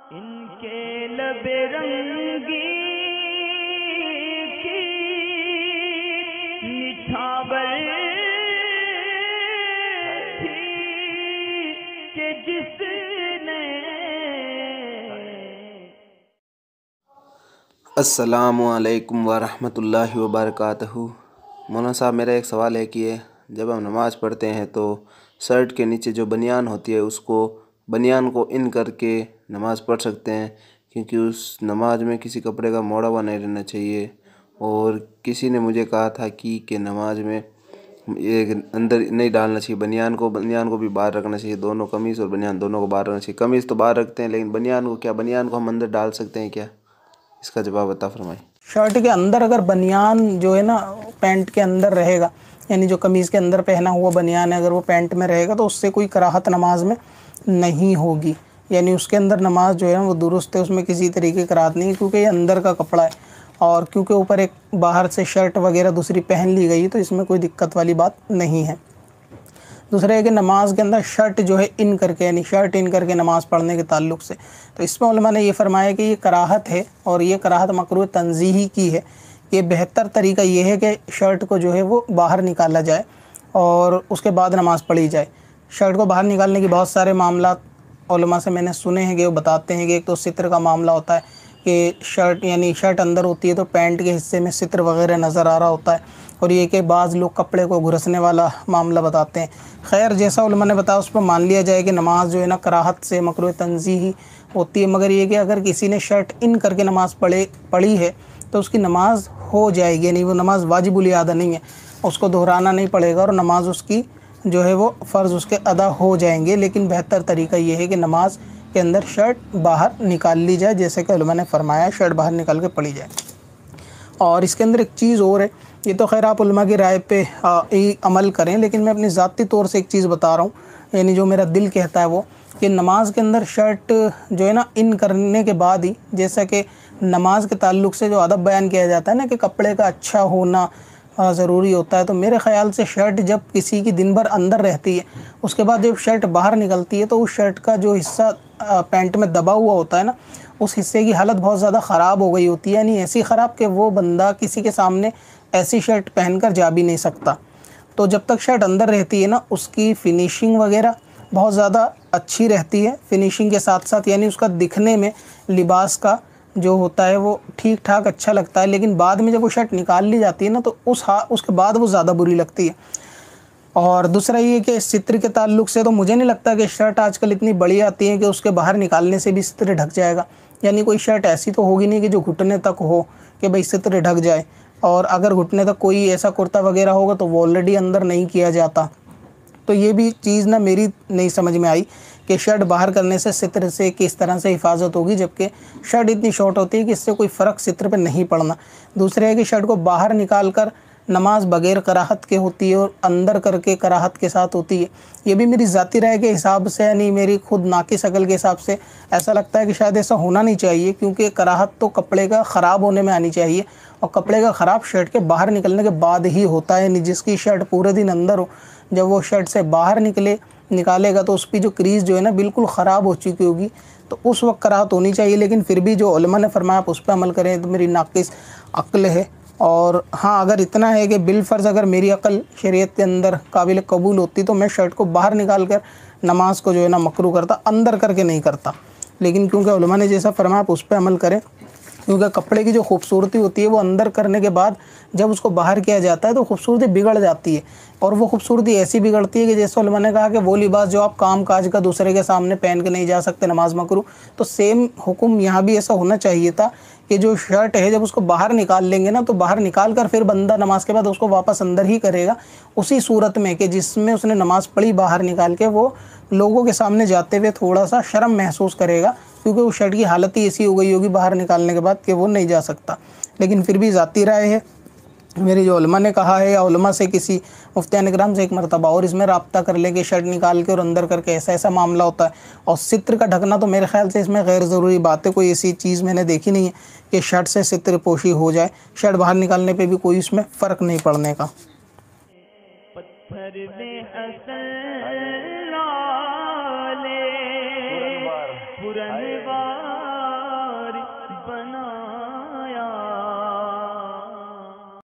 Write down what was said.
इनके लबे रंगी की निछावर थी कि जिसने। अस्सलामु अलैकुम वरहमतुल्लाहि वबरकातुहू। मौलाना साहब, मेरा एक सवाल है कि जब हम नमाज़ पढ़ते हैं तो शर्ट के नीचे जो बनियान होती है उसको बनियान को इन करके नमाज़ पढ़ सकते हैं, क्योंकि उस नमाज में किसी कपड़े का मोड़ा हुआ नहीं रहना चाहिए। और किसी ने मुझे कहा था कि नमाज में एक अंदर नहीं डालना चाहिए, बनियान को भी बाहर रखना चाहिए। दोनों कमीज़ और बनियान दोनों को बाहर रखना चाहिए। कमीज़ तो बाहर रखते हैं, लेकिन बनियान को हम अंदर डाल सकते हैं क्या? इसका जवाब अता फरमाएं। शर्ट के अंदर अगर बनियान जो है ना पैंट के अंदर रहेगा, यानी जो कमीज़ के अंदर पहना हुआ बनियान है अगर वो पैंट में रहेगा तो उससे कोई कराहत नमाज में नहीं होगी, यानी उसके अंदर नमाज जो है वो दुरुस्त है, उसमें किसी तरीके की कराहत नहीं है, क्योंकि ये अंदर का कपड़ा है और क्योंकि ऊपर एक बाहर से शर्ट वगैरह दूसरी पहन ली गई तो इसमें कोई दिक्कत वाली बात नहीं है। दूसरा है कि नमाज के अंदर शर्ट जो है इन करके, यानी शर्ट इन करके नमाज़ पढ़ने के ताल्लुक़ से, तो इसमें उलमा ने ये फरमाया कि ये कराहत है और ये कराहत मकरूह तंज़ीही की है। ये बेहतर तरीका ये है कि शर्ट को जो है वो बाहर निकाला जाए और उसके बाद नमाज़ पढ़ी जाए। शर्ट को बाहर निकालने के बहुत सारे मामला उलमा से मैंने सुने हैं कि वो बताते हैं कि एक तो सित्र का मामला होता है कि शर्ट अंदर होती है तो पैंट के हिस्से में सित्र वगैरह नज़र आ रहा होता है, और ये कि बाज़ लोग कपड़े को घुरसने वाला मामला बताते हैं। खैर, जैसा उलमा ने बताया उस पर मान लिया जाए कि नमाज जो है ना कराहत से मकरूह तंज़ीही होती है, मगर ये कि अगर किसी ने शर्ट इन करके नमाज़ पढ़ी है तो उसकी नमाज हो जाएगी, यानी वो नमाज वाजिबुल इआदा नहीं है, उसको दोहराना नहीं पड़ेगा और नमाज उसकी जो है वो फ़र्ज़ उसके अदा हो जाएंगे। लेकिन बेहतर तरीका ये है कि नमाज के अंदर शर्ट बाहर निकाल ली जाए, जैसे कि उलमा ने फरमाया शर्ट बाहर निकाल के पढ़ी जाए। और इसके अंदर एक चीज़ और है, ये तो खैर आप उलमा की राय पे ही अमल करें, लेकिन मैं अपनी ज़ाती तौर से एक चीज़ बता रहा हूँ, यानी जो मेरा दिल कहता है वो कि नमाज के अंदर शर्ट जो है ना इन करने के बाद ही, जैसा कि नमाज के ताल्लुक़ से जो अदब बयान किया जाता है ना कि कपड़े का अच्छा होना ज़रूरी होता है, तो मेरे ख़्याल से शर्ट जब किसी की दिन भर अंदर रहती है, उसके बाद जब शर्ट बाहर निकलती है तो उस शर्ट का जो हिस्सा पैंट में दबा हुआ होता है ना, उस हिस्से की हालत बहुत ज़्यादा ख़राब हो गई होती है, यानी ऐसी ख़राब कि वो बंदा किसी के सामने ऐसी शर्ट पहनकर जा भी नहीं सकता। तो जब तक शर्ट अंदर रहती है ना, उसकी फ़िनिशिंग वगैरह बहुत ज़्यादा अच्छी रहती है। फ़िनिशिंग के साथ साथ यानी उसका दिखने में लिबास का जो होता है वो ठीक ठाक अच्छा लगता है, लेकिन बाद में जब वो शर्ट निकाल ली जाती है ना तो उसके बाद वो ज़्यादा बुरी लगती है। और दूसरा ये कि सित्र के ताल्लुक़ से तो मुझे नहीं लगता कि शर्ट आजकल इतनी बड़ी आती है कि उसके बाहर निकालने से भी सित्र ढक जाएगा, यानी कोई शर्ट ऐसी तो होगी नहीं कि जो घुटने तक हो कि भाई सित्र ढक जाए, और अगर घुटने तक कोई ऐसा कुर्ता वगैरह होगा तो वो ऑलरेडी अंदर नहीं किया जाता। तो ये भी चीज़ ना मेरी नहीं समझ में आई कि शर्ट बाहर करने से सित्र से किस तरह से हिफाजत होगी, जबकि शर्ट इतनी शॉर्ट होती है कि इससे कोई फ़र्क सित्र पे नहीं पड़ना। दूसरे है कि शर्ट को बाहर निकाल कर नमाज बग़ैर कराहत के होती है और अंदर करके कराहत के साथ होती है। ये भी मेरी ज़ाती राय के हिसाब से, यानी मेरी खुद नाक़िस अक़ल के हिसाब से ऐसा लगता है कि शायद ऐसा होना नहीं चाहिए, क्योंकि कराहत तो कपड़े का ख़राब होने में आनी चाहिए और कपड़े का ख़राब शर्ट के बाहर निकलने के बाद ही होता है। यानी जिसकी शर्ट पूरे दिन अंदर हो, जब वो शर्ट से बाहर निकालेगा तो उसकी जो क्रीज़ जो है ना बिल्कुल ख़राब हो चुकी होगी, तो उस वक्त कराहत होनी चाहिए। लेकिन फिर भी जो उलमा ने फरमाया आप उस पर अमल करें, तो मेरी नाक़िस अक़ल है। और हाँ, अगर इतना है कि बिलफ़र्ज़ अगर मेरी अक़ल शरीयत के अंदर काबिल कबूल होती तो मैं शर्ट को बाहर निकाल कर नमाज को जो है ना मकरूह करता, अंदर करके नहीं करता। लेकिन क्योंकि उलमा ने जैसा फरमाया आप उस पर अमल करें, क्योंकि कपड़े की जो खूबसूरती होती है वो अंदर करने के बाद जब उसको बाहर किया जाता है तो खूबसूरती बिगड़ जाती है, और वो खूबसूरती ऐसी बिगड़ती है कि जैसे उलमा ने कहा कि वो लिबास जो आप काम काज का दूसरे के सामने पहन के नहीं जा सकते, नमाज मकरूह, तो सेम हुक्म यहाँ भी ऐसा होना चाहिए था कि जो शर्ट है जब उसको बाहर निकाल लेंगे ना, तो बाहर निकाल कर फिर बंदा नमाज के बाद उसको वापस अंदर ही करेगा, उसी सूरत में कि जिसमें उसने नमाज़ पढ़ी बाहर निकाल के, वो लोगों के सामने जाते हुए थोड़ा सा शर्म महसूस करेगा, क्योंकि उस शर्ट की हालत ही ऐसी हो गई होगी बाहर निकालने के बाद कि वो नहीं जा सकता। लेकिन फिर भी ज़ाती राय है मेरी, जो उलमा ने कहा है या उलमा से किसी मुफ्तियान इकराम से एक मरतबा और इसमें रब्ता कर ले कि शर्ट निकाल के और अंदर करके ऐसा ऐसा मामला होता है। और सित्र का ढकना तो मेरे ख्याल से इसमें गैर ज़रूरी बात है, कोई ऐसी चीज़ मैंने देखी नहीं है कि शर्ट से सित्र पोशी हो जाए। शर्ट बाहर निकालने पे भी कोई इसमें फ़र्क नहीं पड़ने का। पत्थर में असल लाले पुरनवा